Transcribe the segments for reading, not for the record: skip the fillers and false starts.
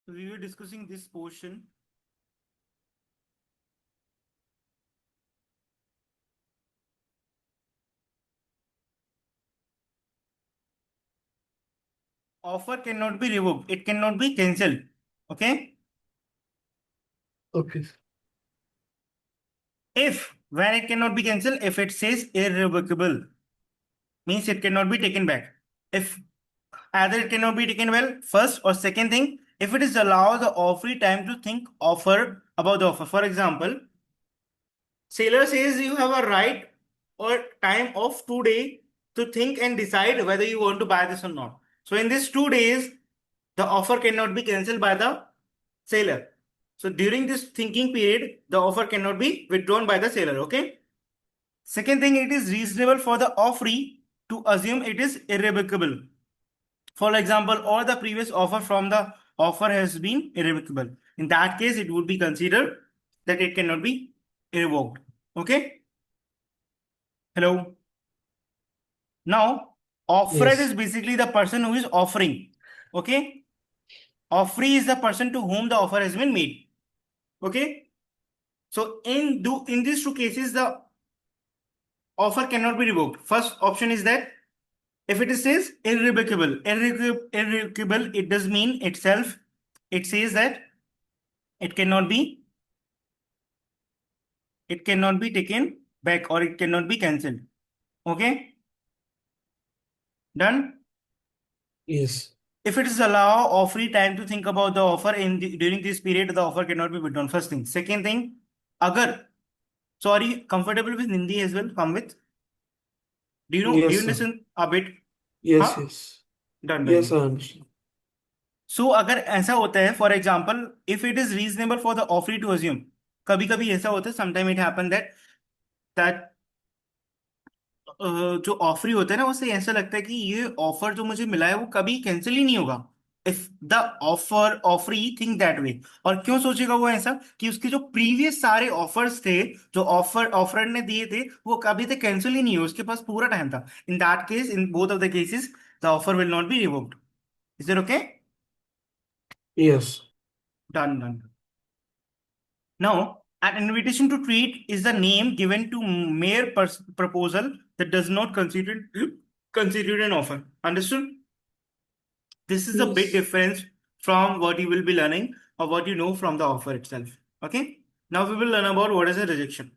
We were discussing this portion. Offer cannot be revoked. It cannot be cancelled. Okay. Okay. If when it cannot be cancelled, if it says irrevocable, means it cannot be taken back. If either it cannot be taken well, first or second thing, if it is allow the offeree time to think offer about the offer. For example, seller says you have a right or time of 2 days to think and decide whether you want to buy this or not. So in these 2 days, the offer cannot be cancelled by the seller. So during this thinking period, the offer cannot be withdrawn by the seller. Okay. Second thing, it is reasonable for the offeree to assume it is irrevocable. For example, all the previous offer from the offer has been irrevocable. In that case, it would be considered that it cannot be revoked. Okay. Hello. Now, offerer Yes. is basically the person who is offering. Okay. Offeree is the person to whom the offer has been made. Okay. So in these two cases, the offer cannot be revoked. First option is that if it says irrevocable, it does mean itself. It says that it cannot be taken back or it cannot be cancelled. Okay. Done. Yes. If it is allow offeree time to think about the offer during this period, the offer cannot be withdrawn. First thing. Second thing, agar. So are you comfortable with Hindi as well? Come with. Do you Yes, sir. understand a bit? Yes, हाँ. yes. Done, done, Yes, done. I understand. सो अगर ऐसा होता है, for example, if it is reasonable for the offeree to assume, कभी कभी ऐसा होता है, sometime it happen that that जो ऑफरी होता है ना, उससे ऐसा लगता है कि ये ऑफर जो मुझे मिला है वो कभी कैंसिल ही नहीं होगा. If the offeree think that way. और क्यों सोचेगा वो ऐसा? कि उसके जो प्रीवियस सारे ऑफर्स थे, जो ऑफर ने दिए थे, वो कभी तक कैंसिल ही नहीं हुए, उसके पास पूरा टाइम था. In that case, in both of the cases, the offer will not be revoked. Is it okay? Yes. Done, done. Now, an invitation to treat is the name given to mere proposal that does not constitute an offer. Understood? This is a big Yes. difference from what you will be learning or what you know from the offer itself. Okay. Now we will learn about what is a rejection.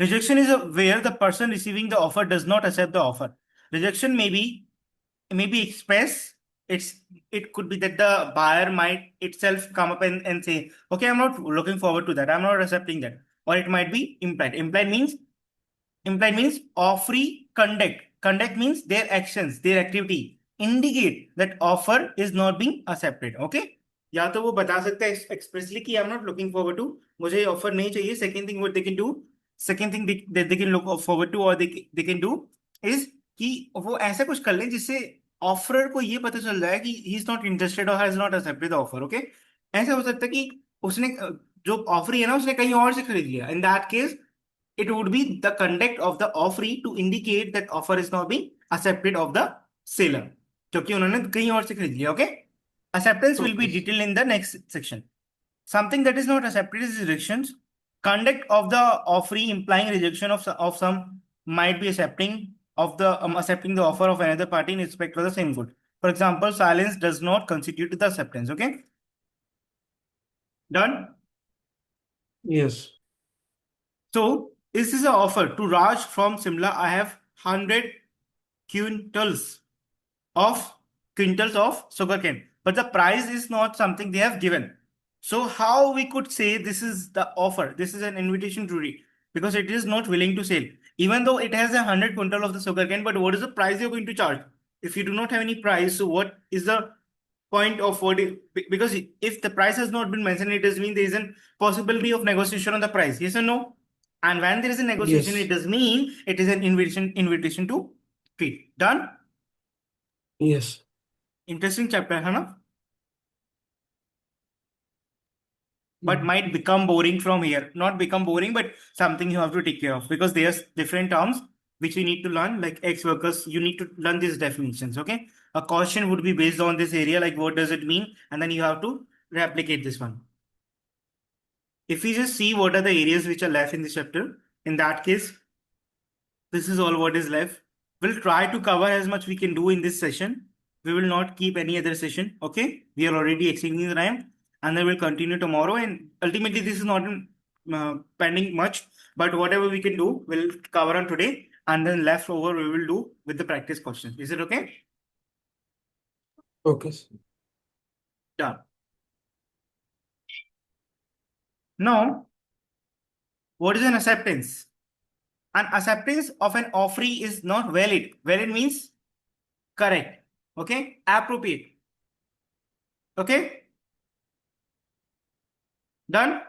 Rejection is where the person receiving the offer does not accept the offer. Rejection may be expressed. It could be that the buyer might itself come up and say, okay, I'm not looking forward to that, I'm not accepting that. Or it might be implied. Implied means offeree conduct means their actions, their activity indicate that offer is not being accepted. Okay. या तो वो बता सकता है expressly कि I am not looking forward to, मुझे ये offer नहीं चाहिए. Second thing what they can do, second thing they can look forward to और दे कैन डू इज कि वो ऐसा कुछ कर लें जिससे ऑफरर को ये पता चल जाए कि ही इज नॉट इंटरेस्टेड और has not accepted the offer. Okay. ऐसा हो सकता है कि उसने जो ऑफर है ना, उसने कहीं और से खरीद लिया. In that case, it would be the conduct of the offeree to indicate that offer is not being accepted of the seller, क्योंकि उन्होंने कहीं और से खरीद लिया. Okay. Acceptance will be Okay. detailed in the next section. Something that is not accepted is rejections. Conduct of the offeree implying rejection of some might be accepting the offer of another party in respect of the same good. For example, silence does not constitute the acceptance. Okay. Done. Yes. So this is an offer to Raj from Simla. I have 100 quintals of sugarcane, but the price is not something they have given. So how we could say this is the offer? This is an invitation to read, because it is not willing to sell, even though it has 100 quintal of the sugarcane. But what is the price you're going to charge? If you do not have any price, so what is the point of what? Because if the price has not been mentioned, it does mean there is a possibility of negotiation on the price. Yes or no? And when there is a negotiation, it Yes. does mean it is an invitation to treat. Done. Yes. Interesting chapter, है ना? But Mm. might become boring from here. Not become boring, but something you have to take care of, because there's different terms which we need to learn, like ex workers, you need to learn these definitions. Okay, a question would be based on this area, like what does it mean, and then you have to replicate this one. If we just see what are the areas which are left in this chapter, in that case, this is all what is left. We'll try to cover as much we can do in this session. We will not keep any other session. Okay, we are already exceeding the time, and then we'll continue tomorrow. And ultimately, this is not pending much, but whatever we can do, we'll cover on today, and then left over we will do with the practice questions. Is it okay? Okay. Done. Now, what is an acceptance? An acceptance of an offer is not valid. Valid means correct. Okay, appropriate. Okay, done.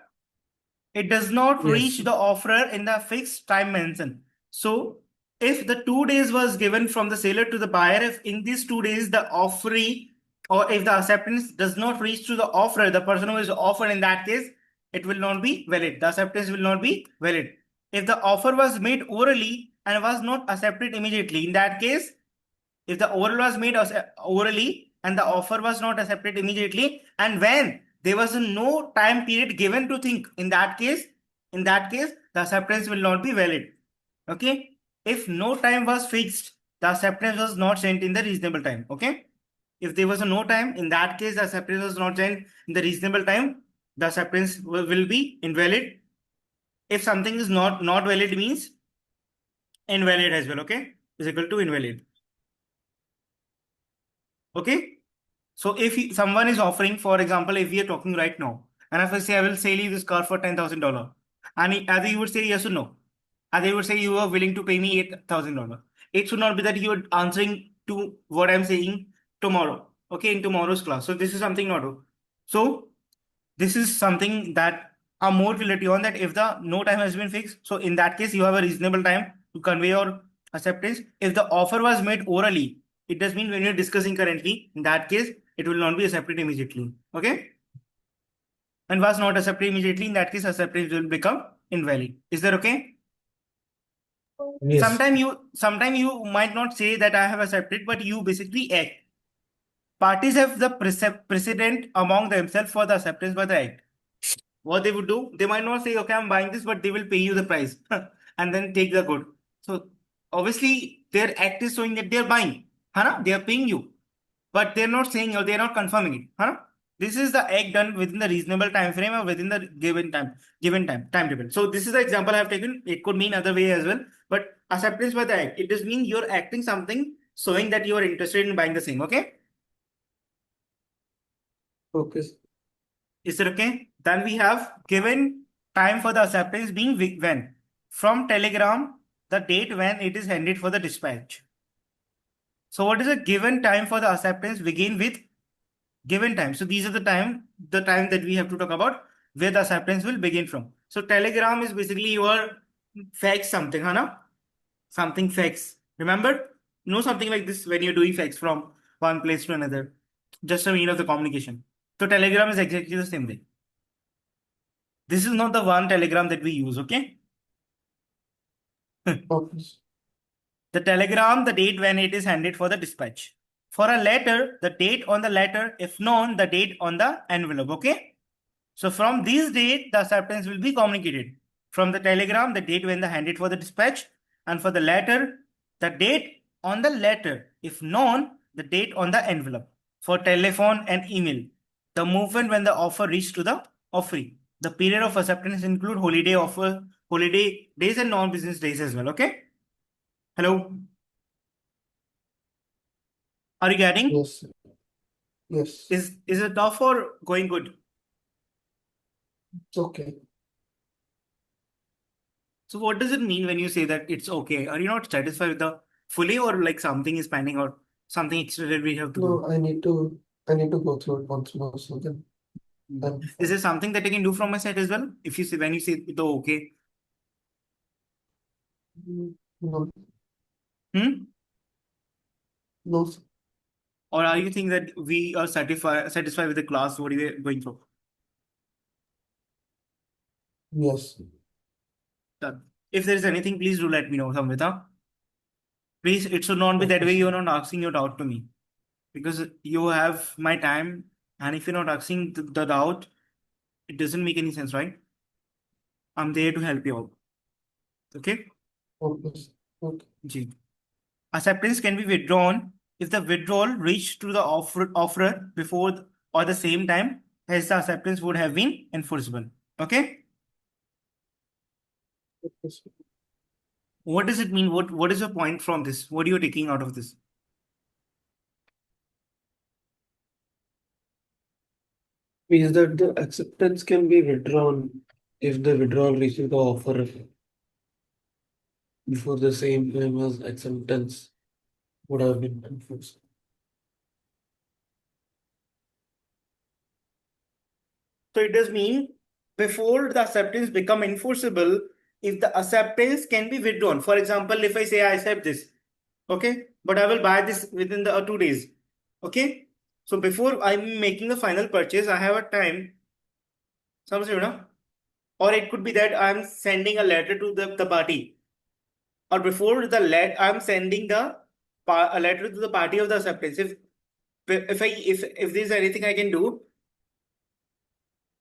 It does not reach Yes. the offerer in the fixed time mentioned. So, if the 2 days was given from the seller to the buyer, if in these 2 days the offeree or if the acceptance does not reach to the offerer, the person who is offered, in that case, it will not be valid. The acceptance will not be valid. If the offer was made orally and was not accepted immediately, in that case, if the oral was made orally and the offer was not accepted immediately, and when there was no time period given to think, in that case the acceptance will not be valid. Okay, if no time was fixed, the acceptance was not sent in the reasonable time. Okay, if there was no time, in that case the acceptance was not sent in the reasonable time, the acceptance will be invalid. If something is not valid, means invalid as well. Okay, is equal to invalid. Okay, so if someone is offering, for example, if we are talking right now, and if I say I will sell you this car for $10,000, and either you would say yes or no, either you would say you are willing to pay me $8,000. It should not be that you are answering to what I'm saying tomorrow. Okay, in tomorrow's class. So this is something not. So this is something that are more clarity on that if the no time has been fixed. So in that case, you have a reasonable time to convey your acceptance. If the offer was made orally, it does mean when you're discussing currently, in that case, it will not be accepted immediately. Okay? And was not accepted immediately, in that case, acceptance will become invalid. Is that okay? Yes. Sometime you might not say that I have accepted, but you basically act. Parties have the precedent among themselves for the acceptance by the act. What they would do, they might not say, okay, I'm buying this, but they will pay you the price and then take the good. So obviously their act is showing that they're buying, huh? They are paying you, but they're not saying or they're not confirming it. Huh? This is the act done within the reasonable time frame or within the given timetable. So this is the example I have taken. It could mean other way as well, but acceptance by the act, it does mean you're acting something showing that you are interested in buying the same. Okay, Okay. is it okay? Then we have given time for the acceptance being when. From telegram, the date when it is handed for the dispatch. So what is a given time for the acceptance begin with given time. So these are the time that we have to talk about where the acceptance will begin from. So telegram is basically your fax something, Hana? Something fax. Remember? Know something like this when you're doing fax from one place to another. Just a mean of the communication. So telegram is exactly the same thing. This is not the one telegram that we use, okay? Okay. The telegram, the date when it is handed for the dispatch. For a letter, the date on the letter, if known, the date on the envelope, okay? So from this date, the acceptance will be communicated. From the telegram, the date when the handed for the dispatch, and for the letter, the date on the letter, if known, the date on the envelope. For telephone and email, the movement when the offer reached to the offeree. The period of acceptance include holiday days and non-business days as well. Okay. Hello. Are you getting? Yes. Yes. Is it tough or going good? It's okay. So what does it mean when you say that it's okay? Are you not satisfied with the fully or like something is pending or something extra that we have to do? No, I need to go through it once more, so then I'm Is fine. there something that I can do from my side as well? If you say when you say the okay, No, hmm? no, Or are you think that we are satisfied with the class what we are going through? yes. Done. If there is anything, please do let me know, Samvita. Please, it should not be that Okay, way. sir. You're not asking your doubt to me because you have my time, and if you're not asking the doubt, it doesn't make any sense, right? I'm there to help you out. Okay? Okay, sir. Okay. G. Acceptance can be withdrawn if the withdrawal reached to the offerer before or the same time as the acceptance would have been enforceable. Okay? Okay, sir. What does it mean? What is your point from this? What are you taking out of this? Means that the acceptance can be withdrawn if the withdrawal reaches the offer before the same time as acceptance would have been enforced. So it does mean before the acceptance become enforceable, if the acceptance can be withdrawn. For example, if I say I accept this, okay, but I will buy this within the 2 days, okay. So before I'm making the final purchase, I have a time, समझ रहे हो ना? Or it could be that I'm sending a letter to the party, or before the I'm sending a letter to the party of the acceptance. If there's anything I can do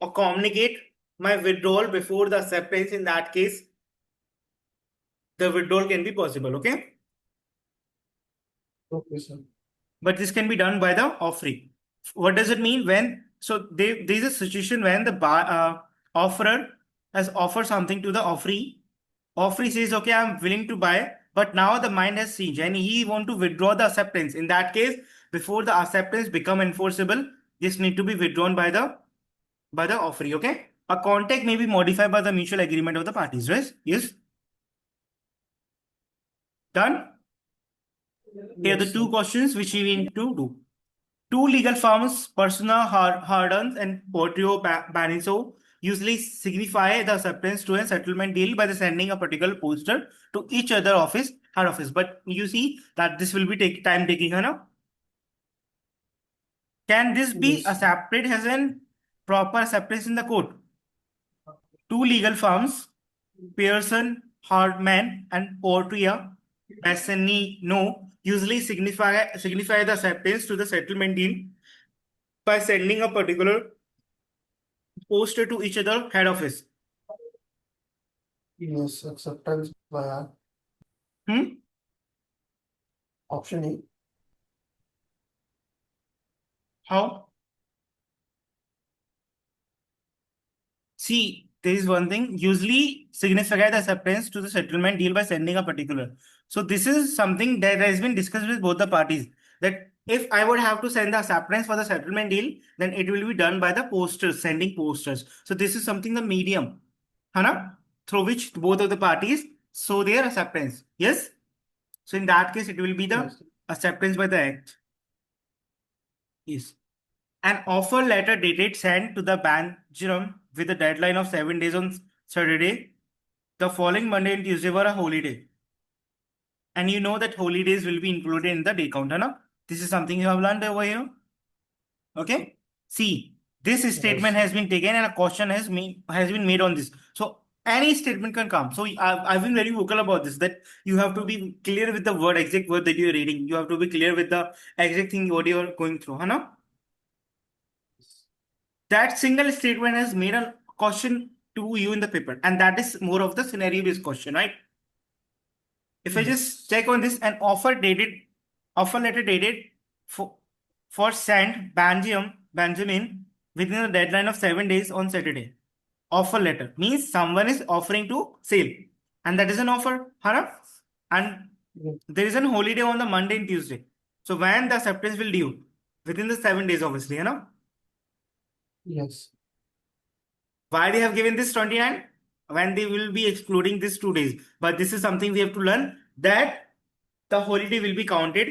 or communicate my withdrawal before the acceptance, in that case the withdrawal can be possible, okay. Okay, sir. But this can be done by the offering. What does it mean? When there is a situation when the offerer has offered something to the offeree says, okay, I'm willing to buy, but now the mind has changed and he want to withdraw the acceptance. In that case, before the acceptance become enforceable, this need to be withdrawn by the offeree, okay. A contract may be modified by the mutual agreement of the parties, right? Yes. Done. Here are the Yes, two sir. questions which we need to do. Two legal firms, Persona Hardens and Portio Baniso, usually signify the acceptance to a settlement deal by the sending a particular poster to each other office, head office. But you see that this will be time taking, है ना? Can this be Yes. accepted as an proper acceptance in the court? Two legal firms, Pearson, Hardman, and Portia Bassanino, usually signify the acceptance to the settlement deal by sending a particular poster to each other head office. Yes, acceptance by Hmm? option A. How? See, there is one thing. Usually signify the acceptance to the settlement deal by sending a particular. So this is something that has been discussed with both the parties. That if I would have to send the acceptance for the settlement deal, then it will be done by the posters, sending posters. So this is something the medium, Hana, through which both of the parties show their acceptance. Yes. So in that case, it will be the Yes. acceptance by the act. Yes. An offer letter dated sent to the Banjiram with a deadline of 7 days on Saturday. The following Monday and Tuesday were a holiday. And you know that holidays will be included in the day count, na? This is something you have learned over here. Okay. See, this statement Yes. has been taken and a question has been made on this. So any statement can come. So I've been very vocal about this, that you have to be clear with the exact word that you're reading. You have to be clear with the exact thing what you're going through, na? That single statement has made a question to you in the paper, and that is more of the scenario based question, right? If I just Yes. check on this, an offer letter dated for Saint Benjamin within a deadline of 7 days on Saturday. Offer letter means someone is offering to sale, and that is an offer, Hana? And Yes. there is an holiday on the Monday and Tuesday. So when the acceptance will due? Within the 7 days, obviously, you know. Yes. Why they have given this 29? When they will be excluding this 2 days. But this is something we have to learn, that the holiday will be counted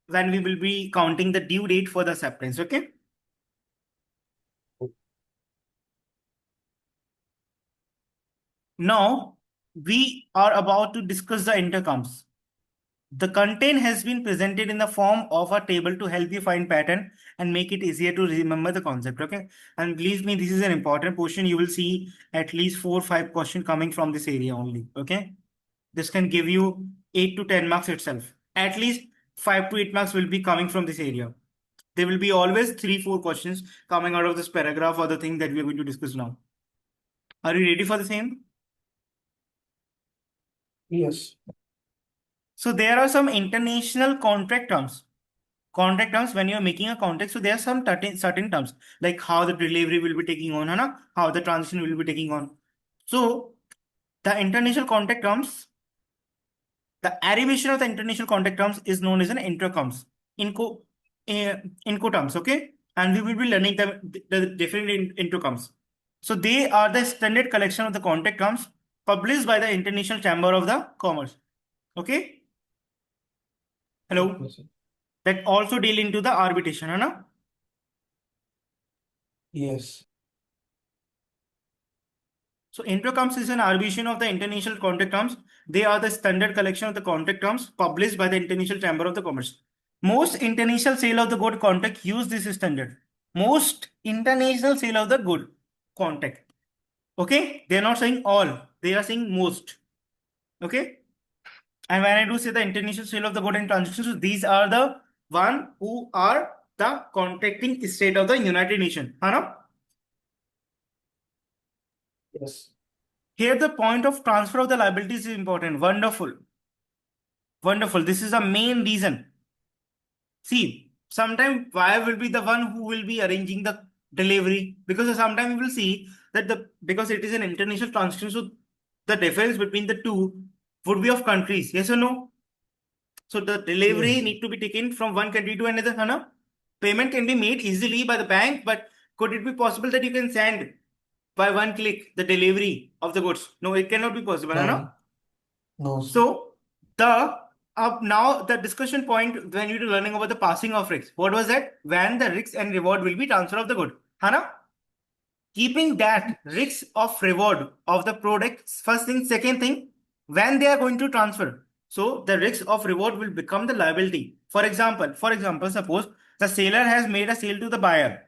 when we will be counting the due date for the acceptance. Okay. Now we are about to discuss the intercomes. The content has been presented in the form of a table to help you find pattern and make it easier to remember the concept. Okay. And believe me, this is an important portion. You will see at least 4 or 5 questions coming from this area only. Okay. This can give you 8 to 10 marks itself. At least 5 to 8 marks will be coming from this area. There will be always 3-4 questions coming out of this paragraph or the thing that we are going to discuss now. Are you ready for the same? Yes. So there are some international contract terms. Contract terms, when you're making a contract, so there are some certain terms, like how the delivery will be taking on, है how the transition will be taking on. So the international contract terms, the abbreviation of the international contract terms is known as an introcoms, inco, incoterms, okay? And we will be learning the different introcoms. So they are the standard collection of the contract terms published by the International Chamber of the Commerce. Okay? Hello? Okay, sir. That also deal into the arbitration, है ना? Yes. So introcoms is an arbitration of the international contract terms. They are the standard collection of the contract terms published by the International Chamber of the Commerce. Most international sale of the good contract use this standard. Most international sale of the good contract. Okay, they are not saying all, they are saying most. Okay, and when I do say the international sale of the good and transactions, so these are the one who are the contracting state of the United Nations. Yes. Here the point of transfer of the liabilities is important. Wonderful. Wonderful. This is the main reason. See, sometimes buyer will be the one who will be arranging the delivery, because sometimes we will see that because it is an international transaction, so the difference between the two would be of countries. Yes or no? So the delivery Yes. need to be taken from one country to another. Hana? Payment can be made easily by the bank, but could it be possible that you can send by one click the delivery of the goods? No, it cannot be possible. Hana? No, sir. So the now the discussion point when you're learning about the passing of risks. What was that? When the risk and reward will be transfer of the good. Hana? Keeping that risk of reward of the products, first thing, second thing, when they are going to transfer. So the risk of reward will become the liability. For example, suppose the seller has made a sale to the buyer.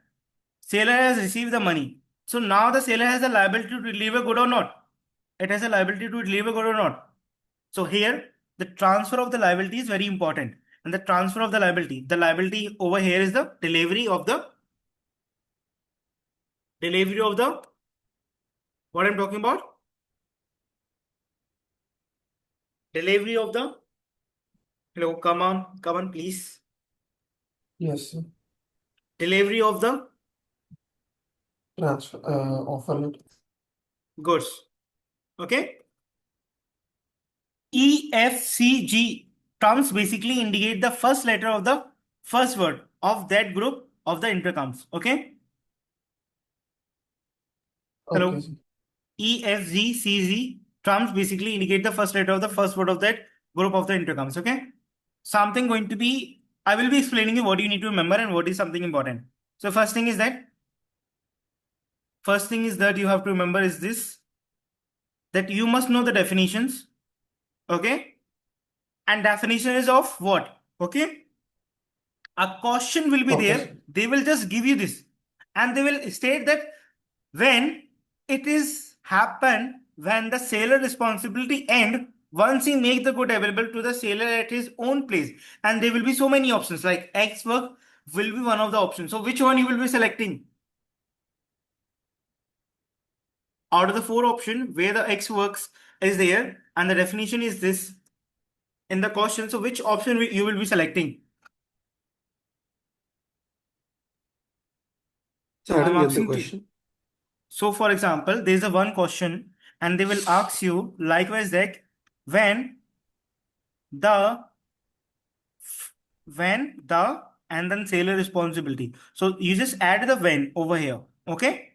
Seller has received the money. So now the seller has a liability to deliver good or not. It has a liability to deliver good or not. So here the transfer of the liability is very important. And the transfer of the liability over here is the delivery of the what I'm talking about? Delivery of the hello, come on, please. Yes, sir. Delivery of the Transfer, offer letter. goods. Okay. EFCG terms basically indicate the first letter of the first word of that group of the intercoms. Okay. Okay, Hello. sir. EFGCZ terms basically indicate the first letter of the first word of that group of the intercoms. Okay. Something going to be, I will be explaining you what you need to remember and what is something important. So first thing is that you have to remember is this, that you must know the definitions. Okay. And definition is of what? Okay. A question will be Okay, there. sir. They will just give you this. And they will state that when it is happen, when the seller responsibility end, once he make the good available to the seller at his own place. And there will be so many options, like X work will be one of the options. So which one you will be selecting? Out of the 4 options where the X works is there and the definition is this in the question. So which option you will be selecting? So I I'm didn't get the asking to. question. So for example, there's a one question and they will ask you likewise that when the and then seller responsibility. So you just add the when over here. Okay.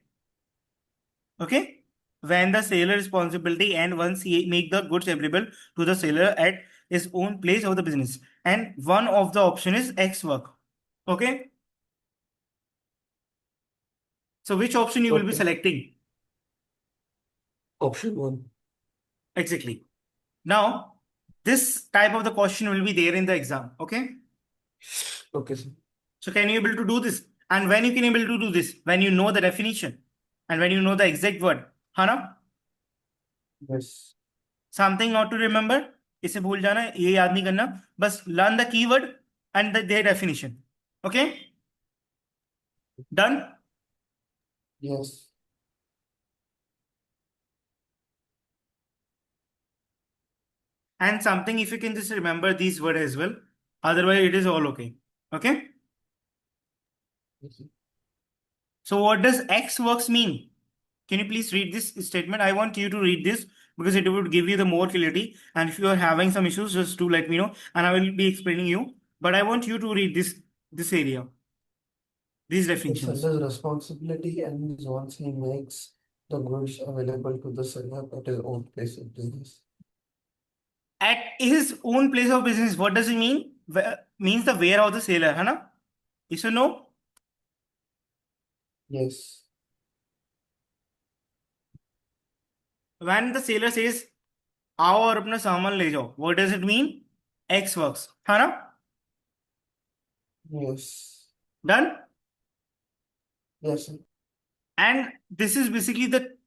Okay. When the seller responsibility and once he make the goods available to the seller at his own place of the business. And one of the option is X work. Okay. So which option you will be Okay. selecting? Option 1. Exactly. Now, this type of the question will be there in the exam. Okay. Okay, sir. So can you able to do this? And when you can able to do this? When you know the definition and when you know the exact word. Hana? Yes. Something not to remember? इसे भूल जाना, ये याद नहीं करना, बस learn the keyword and their definition. Okay, done. Yes. And something, if you can just remember these words as well, otherwise it is all okay. Okay, Yes. so what does X works mean? Can you please read this statement? I want you to read this because it would give you the more clarity. And if you are having some issues, just do let me know, and I will be explaining you. But I want you to read this area, these It's definitions. seller's responsibility and once he makes the goods available to the seller at his own place of business. At his own place of business, what does it mean? Means the where of the seller, है ना? Yes or no? Yes. When the seller says, आओ और अपना सामान ले जाओ, what does it mean? X works, है ना? Yes. Done? Yes, sir. And this is basically the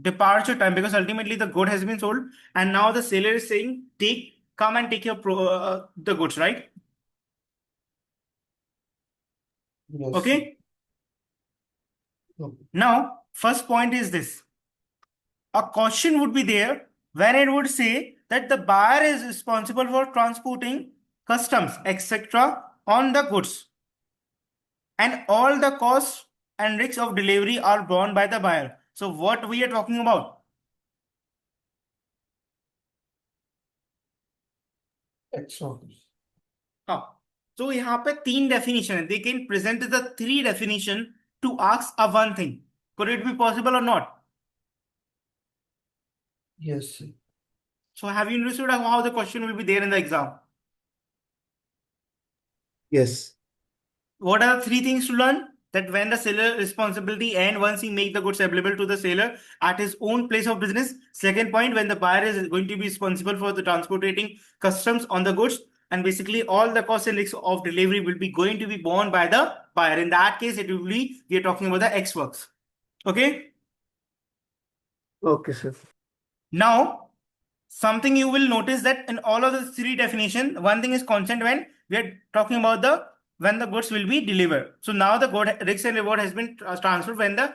departure time, because ultimately the good has been sold and now the seller is saying, come and take your the goods, right? Yes, sir. Okay. Okay. Now, first point is this. A caution would be there when it would say that the buyer is responsible for transporting customs, etc. on the goods, and all the costs and risks of delivery are borne by the buyer. So what we are talking about? Extra. हाँ, तो यहाँ पे तीन definition है. They can present the three definition to ask a one thing. Could it be possible or not? Yes, sir. So have you understood how the question will be there in the exam? Yes. What are the three things to learn? That when the seller responsibility and once he make the goods available to the seller at his own place of business. Second point, when the buyer is going to be responsible for the transporting customs on the goods, and basically all the costs and risks of delivery will be going to be borne by the buyer. In that case, it will be, we are talking about the X works. Okay. Okay, sir. Now, something you will notice that in all of the three definition, one thing is constant when we are talking about the when the goods will be delivered. So now the good risk and reward has been transferred when the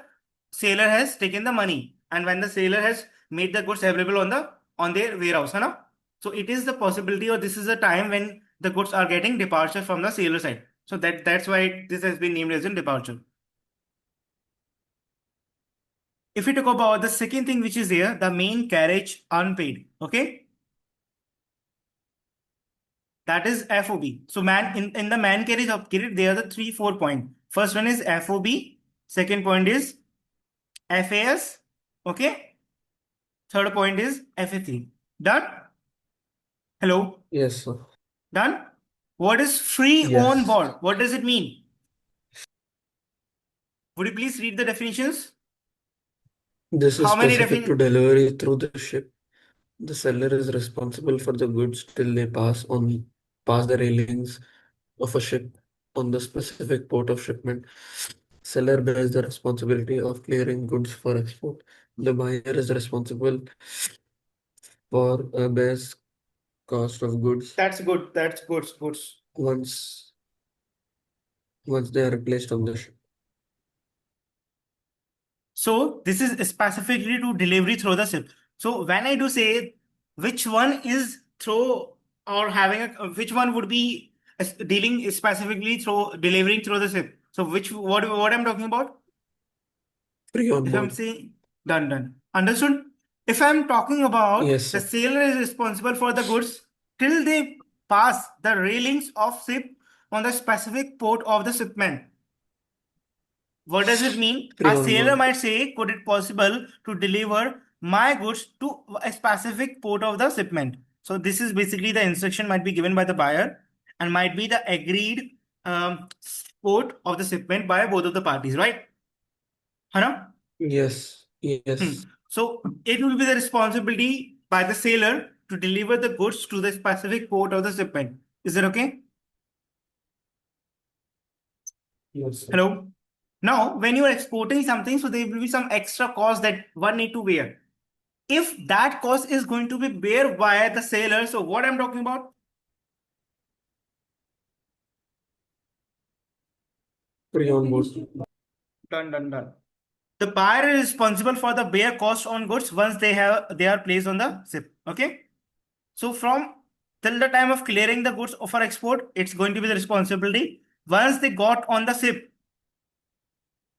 seller has taken the money and when the seller has made the goods available on their warehouse, है ना? So it is the possibility, or this is the time when the goods are getting departure from the seller side. So that's why this has been named as a departure. If we talk about the second thing which is there, the main carriage unpaid. Okay. That is FOB. So in the man carriage of credit, there are the 3-4 points. First one is FOB. Second point is FAS. Okay. Third point is FA3. Done? Hello? Yes, sir. Done? What is free on Yes. board? What does it mean? Would you please read the definitions? This is How many specific to definitions? delivery through the ship. The seller is responsible for the goods till they pass the railings of a ship on the specific port of shipment. Seller bears the responsibility of clearing goods for export. The buyer is responsible for a base cost of goods That's good. That's good. Good. once once they are placed on the ship. So this is specifically to delivery through the ship. So when I do say which one is through or having which one would be dealing specifically through delivering through the ship. So what I'm talking about? Free on If I'm board. saying done. Understood? If I'm talking about Yes, the sir. sailor is responsible for the goods till they pass the railings of ship on the specific port of the shipment. What does it mean? Free A on sailor board. might say, could it possible to deliver my goods to a specific port of the shipment? So this is basically the instruction might be given by the buyer and might be the agreed port of the shipment by both of the parties, right? है ना? Yes. Yes. So it will be the responsibility by the sailor to deliver the goods to the specific port of the shipment. Is that okay? Yes, sir. Hello? Now, when you are exporting something, so there will be some extra cost that one need to bear. if that cost is going to be bear by the seller, so what I'm talking about? Free on board. Done, done, done. The buyer is responsible for the bare cost on goods once they are placed on the ship. Okay. So from till the time of clearing the goods for export, it's going to be the responsibility. Once they got on the ship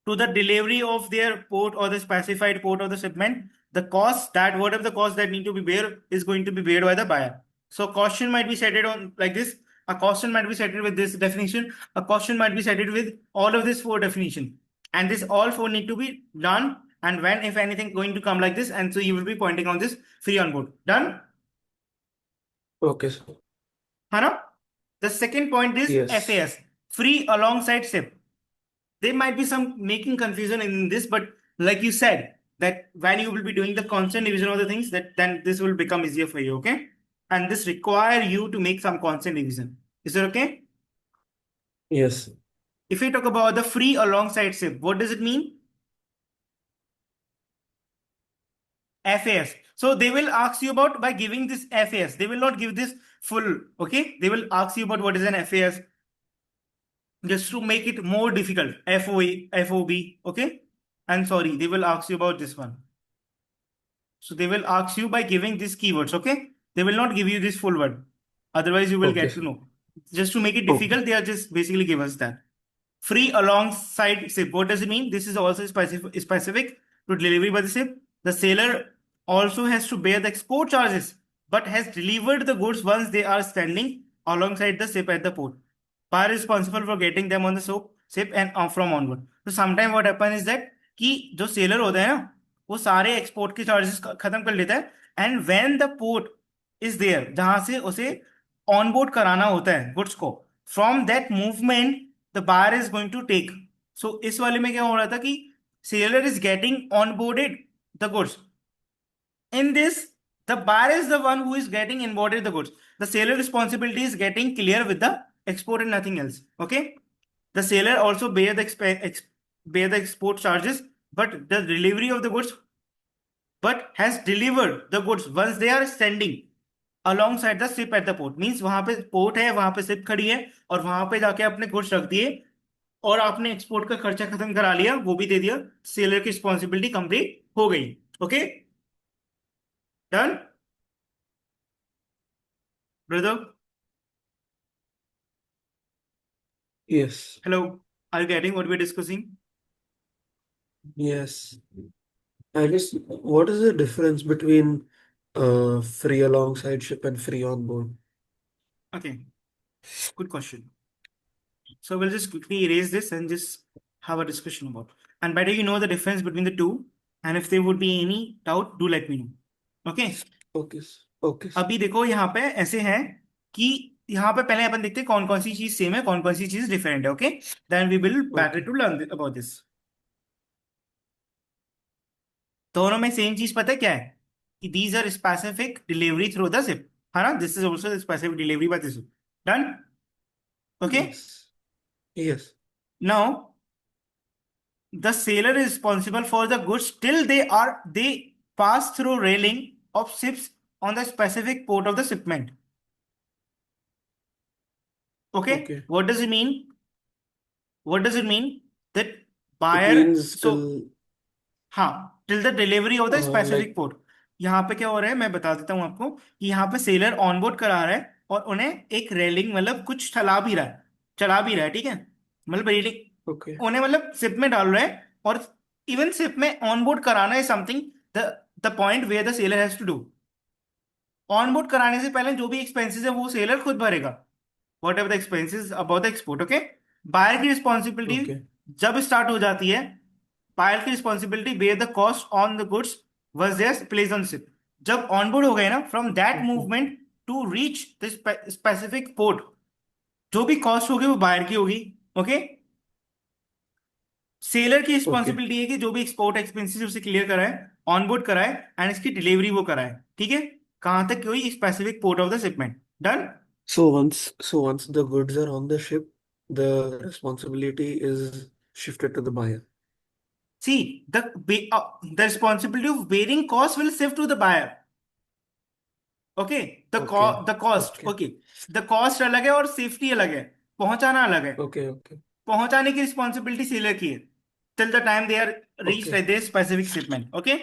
to the delivery of their port or the specified port of the shipment, the cost that whatever the cost that need to be bear is going to be bared by the buyer. So caution might be set it on like this. A caution might be set it with this definition. A caution might be set it with all of this four definition. And this all four need to be done. And when if anything going to come like this, and so you will be pointing on this free on board. Done? Okay, sir. Hana? The second point is Yes. FAS, free alongside SIP. There might be some making confusion in this, but like you said, that when you will be doing the constant division of the things, that then this will become easier for you, okay? And this require you to make some constant division. Is it okay? Yes. If we talk about the free alongside SIP, what does it mean? FAS. So they will ask you about by giving this FAS. They will not give this full, okay? They will ask you about what is an FAS, just to make it more difficult. FOA, FOB, okay? And sorry, they will ask you about this one. So they will ask you by giving these keywords, okay? They will not give you this full word. Otherwise, you will Okay, get to sir. know. Just to make it Okay. difficult, they are just basically give us that. Free alongside ship. What does it mean? This is also specific to delivery by the ship. The seller also has to bear the export charges, but has delivered the goods once they are standing alongside the ship at the port. Buyer is responsible for getting them on the ship and from onward. So sometimes what happens is that कि जो seller होता है ना वो सारे export के charges खत्म कर लेता है and when the port is there जहां से उसे ऑनबोर्ड कराना होता है गुड्स को from that movement the buyer is going to take so इस वाले में क्या हो रहा था कि seller is getting onboarded the goods in this the buyer is the one who is getting onboarded the goods. The seller responsibility is getting clear with the export and nothing else. Okay, the seller also bear the export charges, but the delivery of the goods, but has delivered the goods once they are standing alongside the ship at the port. Means वहां पे port है, वहां पे ship खड़ी है और वहां पे जाके अपने गुड्स रख दिए और आपने एक्सपोर्ट का खर्चा खत्म करा लिया, वो भी दे दिया, सेलर की रिस्पॉन्सिबिलिटी कंप्लीट हो गई. Okay, done brother. Yes. Hello, are you getting what we're discussing? Yes. I guess what is the difference between free alongside ship and free on board? Okay, good question. So we'll just quickly erase this and just have a discussion about. And better you know the difference between the two. And if there would be any doubt, do let me know. Okay. Okay. Okay. अभी देखो यहाँ पे ऐसे है कि यहाँ पे पहले अपन देखते हैं कौन कौन सी चीज सेम है कौन कौन सी चीज डिफरेंट है. Okay, then we will better Okay. To learn about this. दोनों में सेम चीज पता है क्या है कि these are specific delivery through the ship. है ना, this is also specific delivery by the ship. Done. Okay, Yes. Yes. Now the sailor is responsible for the goods till they pass through railing of ships on the specific port of the shipment. Okay, Okay. what does it mean? What does it mean that It buyer, means so till हाँ, till the delivery of the specific like port. यहाँ पे क्या हो रहा है मैं बता देता हूँ आपको कि यहाँ पे सेलर ऑनबोर्ड करा रहा है और उन्हें एक रेलिंग मतलब कुछ चला भी रहा है, चला भी रहा है, ठीक है, मतलब okay. उन्हें मतलब शिप में डाल रहा है और इवन शिप में ऑनबोर्ड कराना है something the the point where the seller has to do. Onboard कराने से पहले जो भी एक्सपेंसेस है वो सेलर खुद भरेगा, whatever the expenses about the export. Okay, buyer की रिस्पॉन्सिबिलिटी Okay. जब स्टार्ट हो जाती है, बायर की responsibility bear the cost on the goods was there place on ship. जब ऑनबोर्ड हो गए ना, from that Okay. Movement to reach the specific port, जो भी कॉस्ट होगी वो बायर की होगी. ओके, सेलर की Okay. रिस्पॉन्सिबिलिटी है कि जो भी एक्सपोर्ट एक्सपेंसेस उसे क्लियर कराए, ऑनबोर्ड कराए एंड इसकी डिलीवरी वो कराए. ठीक है, कहां तक कोई specific port of the shipment. Done. So once the goods are on the ship, the responsibility is shifted to the buyer. See, the responsibility of bearing cost will shift to the buyer. Okay, Okay. the cost. Okay. Okay, the cost अलग है और safety अलग है, पहुंचाना अलग है. Okay. Okay. पहुंचाने की रिस्पॉन्सिबिलिटी सेलर की है till the time they are reach Okay. This specific shipment. Okay,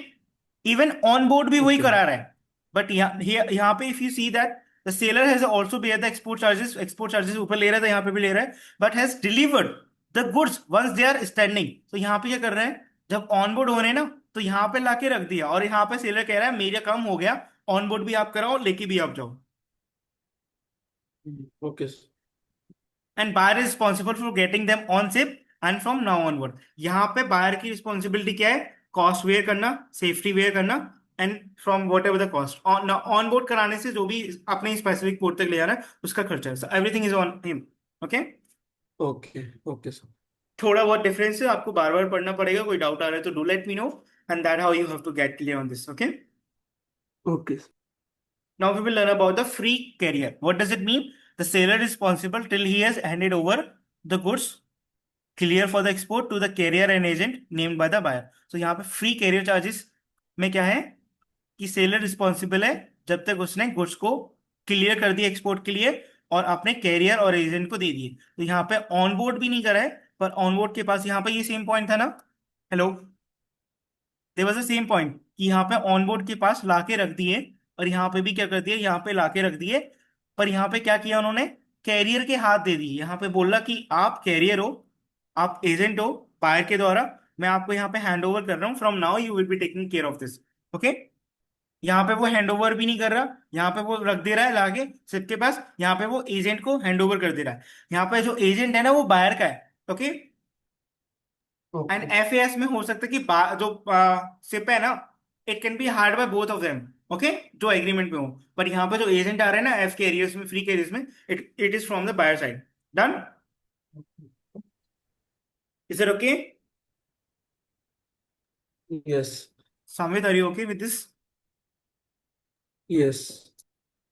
even on board भी वही Okay. करा रहा है. बट यहाँ पे if you see that the seller has also bear the export charges ऊपर ले रहा था, यहाँ पे भी ले रहा है, but has delivered the goods once they are standing. तो यहाँ पे क्या कर रहे हैं, जब ऑन बोर्ड हो रहे हैं ना, तो यहाँ पे लाके रख दिया, और यहाँ पे सेलर कह रहा है मेरा काम हो गया, ऑन बोर्ड भी आप कराओ, लेके भी आप जाओ. Okay. And buyer is responsible for getting them on ship and from now onward. यहाँ पे बायर की रिस्पॉन्सिबिलिटी क्या है, कॉस्ट वेयर करना, सेफ्टी वेयर करना, and from whatever the cost on board कराने से जो भी अपने स्पेसिफिक पोर्ट तक ले जाना है उसका खर्चा है, everything is on him. Okay, Okay. Okay, sir. थोड़ा बहुत डिफरेंस है, आपको बार बार पढ़ना पड़ेगा, कोई डाउट आ रहा है तो do let me know, and that how you have to get clear on this. Okay, Okay. now we will learn about the free carrier. What does it mean? The seller is responsible till he has handed over the goods clear for the export to the carrier and agent named by the buyer. So यहाँ पे free career charges में क्या है कि seller responsible है जब तक उसने गुड्स को क्लियर कर दिया एक्सपोर्ट के लिए और अपने कैरियर और एजेंट को दे दिए. तो यहाँ पे ऑन बोर्ड भी नहीं करा है, पर ऑन बोर्ड के पास यहाँ पे ये सेम पॉइंट था ना. Hello, there was the same point कि यहाँ पे ऑन बोर्ड के पास लाके रख दिए, और यहाँ पे भी क्या कर दिया, यहाँ पे लाके रख दिए, पर यहाँ पे क्या किया उन्होंने, कैरियर के हाथ दे दिए. यहाँ पे बोला कि आप कैरियर हो, आप एजेंट हो बायर के द्वारा, मैं आपको यहाँ पे हैंड ओवर कर रहा हूँ, from now you will be taking care of this. Okay, यहाँ पे वो हैंड ओवर भी नहीं कर रहा, यहाँ पे वो रख दे रहा है लाके सिप के पास, यहाँ पे वो एजेंट को हैंड ओवर कर दे रहा है. यहाँ पे जो एजेंट है ना वो बायर का है. Okay, and Okay. एफएएस में हो सकता है कि जो सिप है ना, it can be hard by both of them. Okay, जो एग्रीमेंट में हो, बट यहाँ पे जो एजेंट आ रहे हैं ना एफ कैरियर्स में, फ्री कैरियर्स में, it is from the buyer side. Done, is it okay? Yes. Samvit, are you okay with this? Yes.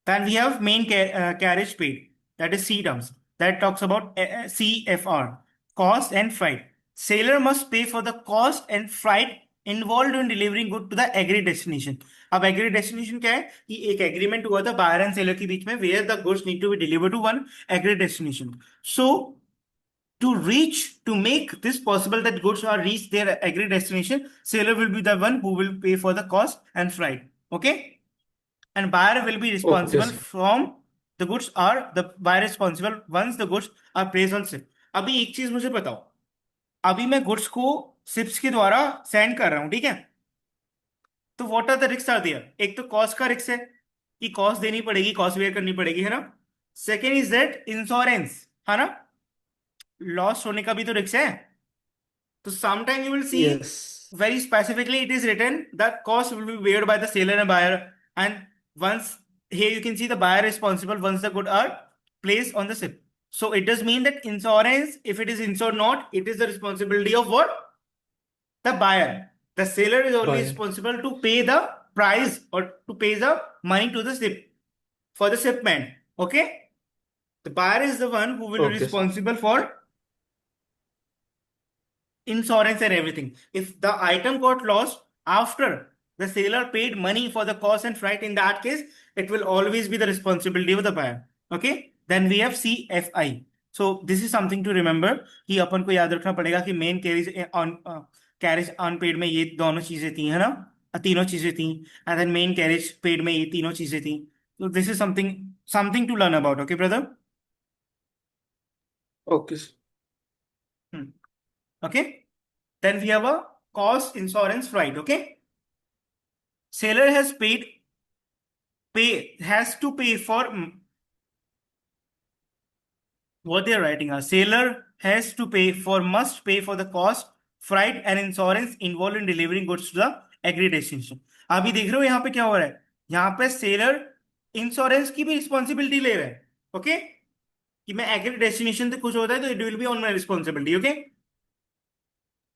Then we have main carriage paid, that is C terms, that talks about CFR, cost and freight. Sailor must pay for the cost and freight involved in delivering good to the agreed destination. अब agreed destination क्या है कि एक agreement हुआ था buyer and seller के बीच में, where the goods need to be delivered to one agreed destination. So to make this possible that goods are reached their agreed destination, seller will be the one who will pay for the cost and freight. Okay, and buyer will be Okay, responsible sir. from the buyer responsible once the goods are placed on ship. अभी एक चीज मुझे बताओ, अभी मैं goods को ships के द्वारा सेंड कर रहा हूं, ठीक है, तो what are the risk are there. एक तो कॉस्ट का रिस्क है कि कॉस्ट देनी पड़ेगी, कॉस्ट वेयर करनी पड़ेगी, है ना. सेकेंड इज दैट इंश्योरेंस, है ना, लॉस होने का भी तो रिस्क है. So sometime you will see Yes. very specifically it is written that cost will be waived by the seller and buyer. And once here you can see the buyer responsible once the good are placed on the ship. So it does mean that insurance, if it is insured not, it is the responsibility of what? The buyer. The seller is only Bye. responsible to pay the price or to pay the money to the ship for the shipment. Okay? The buyer is the one who will be Okay, sir. responsible for insurance and everything. If the item got lost after the seller paid money for the cost and freight, in that case, it will always be the responsibility of the buyer. Okay, then we have CFI. So this is something to remember कि अपन को याद रखना पड़ेगा कि main carriage unpaid में ये दोनों चीजें थी, है ना, तीनों चीजें थी, and then main carriage paid में ये तीनों चीजें थी. So this is something to learn about. Okay, brother. Okay, sir. Okay, then we have a cost insurance right. Okay, seller has to pay for what they're writing. A sailor has to pay for must pay for the cost, freight and insurance involved in delivering goods to the agreed destination. अभी देख रहे हो यहाँ पे क्या हो रहा है, यहाँ पे सेलर इंश्योरेंस की भी रिस्पॉन्सिबिलिटी ले रहा है. ओके, कि मैं एग्रीड डेस्टिनेशन तक कुछ होता है तो it will be on my responsibility. Okay,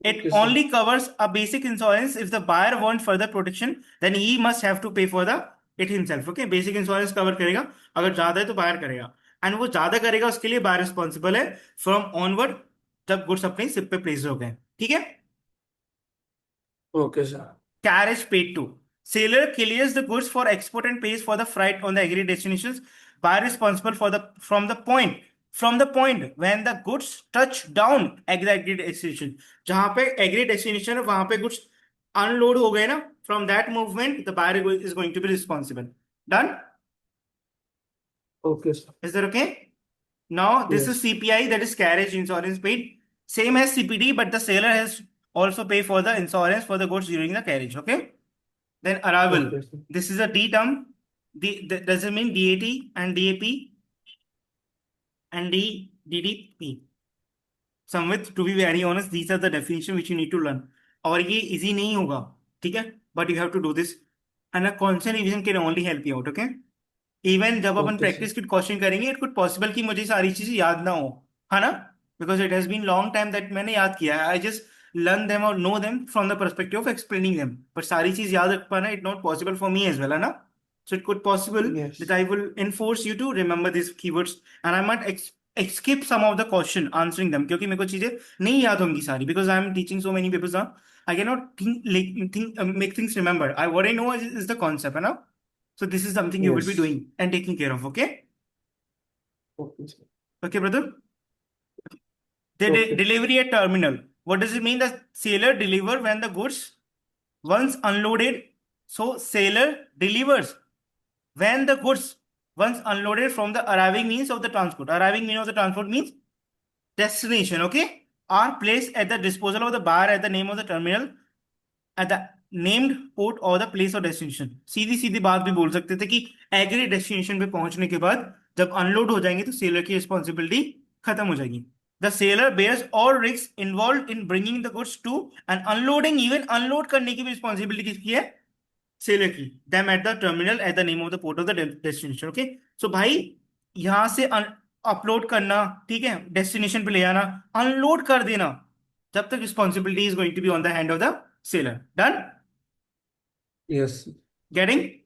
it Okay, sir. only covers a basic insurance. If the buyer wants further protection, then he must have to pay for the it himself. Okay, basic insurance cover करेगा, अगर ज्यादा है तो buyer करेगा, and वो ज्यादा करेगा उसके लिए बायर रिस्पॉन्सिबल है फ्रॉम ऑनवर्ड, जब गुड्स अपने शिप पे प्लेस हो गए. ठीक है, Okay, sir. Carriage paid to. Sailor clears the goods for export and pays for the freight on the agreed destinations. Buyer responsible for the from the point when the goods touch down at the agreed destination. जहां पे agreed destination है वहां पे goods unload हो गए ना, from that movement the buyer is going to be responsible. Done? Okay, sir. Is that okay? Now this is Yes. CPI, that is carriage insurance paid. Same as CPD, but the sailor has also pay for the insurance for the goods during the carriage. Okay. Then arrival. Okay, sir. This is a D term. Does it mean DAT and DAP and DDP? Samvit, to be very honest, these are the definition which you need to learn. और ये easy नहीं होगा, ठीक है? But you have to do this, and a constant revision can only help you out. Okay? Even जब अपन Okay, sir. Practice की question करेंगे, इट कुड पॉसिबल कि मुझे सारी चीजें याद ना हो, है ना? Because it has been long time that मैंने याद किया है. आई जस्ट लर्न देम और know them from the perspective of explaining them, but सारी चीज याद रख पाना it not possible for me as well, है ना? So it could possible that Yes. I will inforce you to remember this keywords and I might skip some of the question answering them, क्योंकि मेरे को चीजें नहीं याद होंगी सारी, because I am teaching so many peoples. I cannot make things remember. What I know is the concept, है ना? So this is something you will be Yes. doing and taking care of, okay? Okay, sir. Okay, brother. The Okay. delivery at terminal. What does it mean? The sailor deliver when the goods once unloaded. So sailor delivers when the goods once unloaded from the arriving means of the transport. Arriving means of the transport means destination, okay? Are placed at the disposal of the buyer at the name of the terminal at the named port or the place of destination. सीधी सीधी बात भी बोल सकते थे कि agree destination पे पहुंचने के बाद जब अनलोड हो जाएंगे तो सेलर की रिस्पॉन्सिबिलिटी खत्म हो जाएगी. The seller bears all risk involve in bringing the goods to and unloading. Even unload करने की भी रिस्पॉन्सिबिलिटी किसकी है? सेलर की. Them at the terminal at the name of the port of the destination. Okay. So भाई यहां से upload करना, ठीक है, डेस्टिनेशन पे ले जाना, अनलोड कर देना, जब तक responsibility is going to be on the hand of the sailor. Done? Yes. Getting? Yes.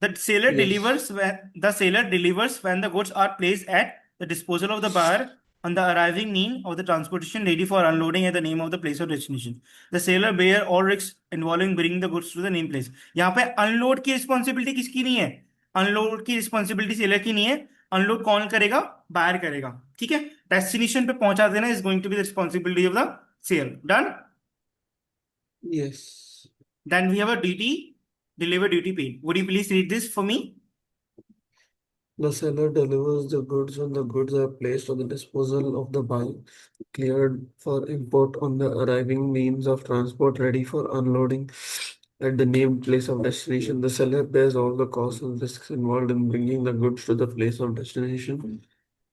The sailor delivers when the goods are placed at the disposal of the buyer on the arriving mean of the transportation ready for unloading at the name of the place of destination. The sailor bear all risks involving bringing the goods to the named place. यहाँ पे unload की responsibility किसकी नहीं है? Unload की responsibility seller की नहीं है. अनलोड कौन करेगा? बायर करेगा. ठीक है. डेस्टिनेशन पे पहुंचा देना is going to be the responsibility of the seller. Done? Yes. Then we have a duty, deliver duty paid. Would you please read this for me? The seller delivers the goods when the goods are placed on the disposal of the buyer, cleared for import on the arriving means of transport, ready for unloading at the named place of destination. The seller bears all the costs and risks involved in bringing the goods to the place of destination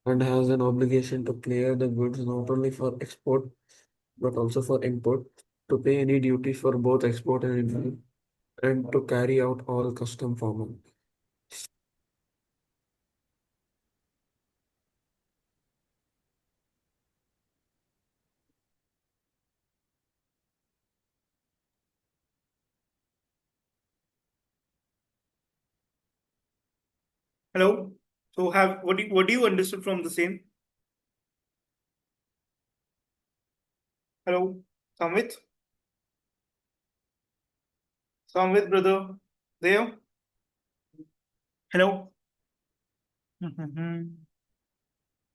and has an obligation to clear the goods not only for export but also for import, to pay any duty for both export and import, and to carry out all custom formalities. Hello. So have what do you understood from the same? Hello, Samvit. Samvit, brother. There. Hello.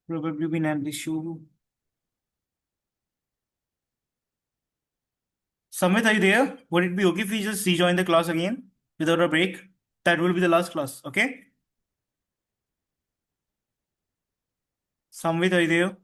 Probably been an issue. Samvit, are you there? Would it be okay if we just rejoin the class again without a break? That will be the last class. Okay. Samvit, are you there?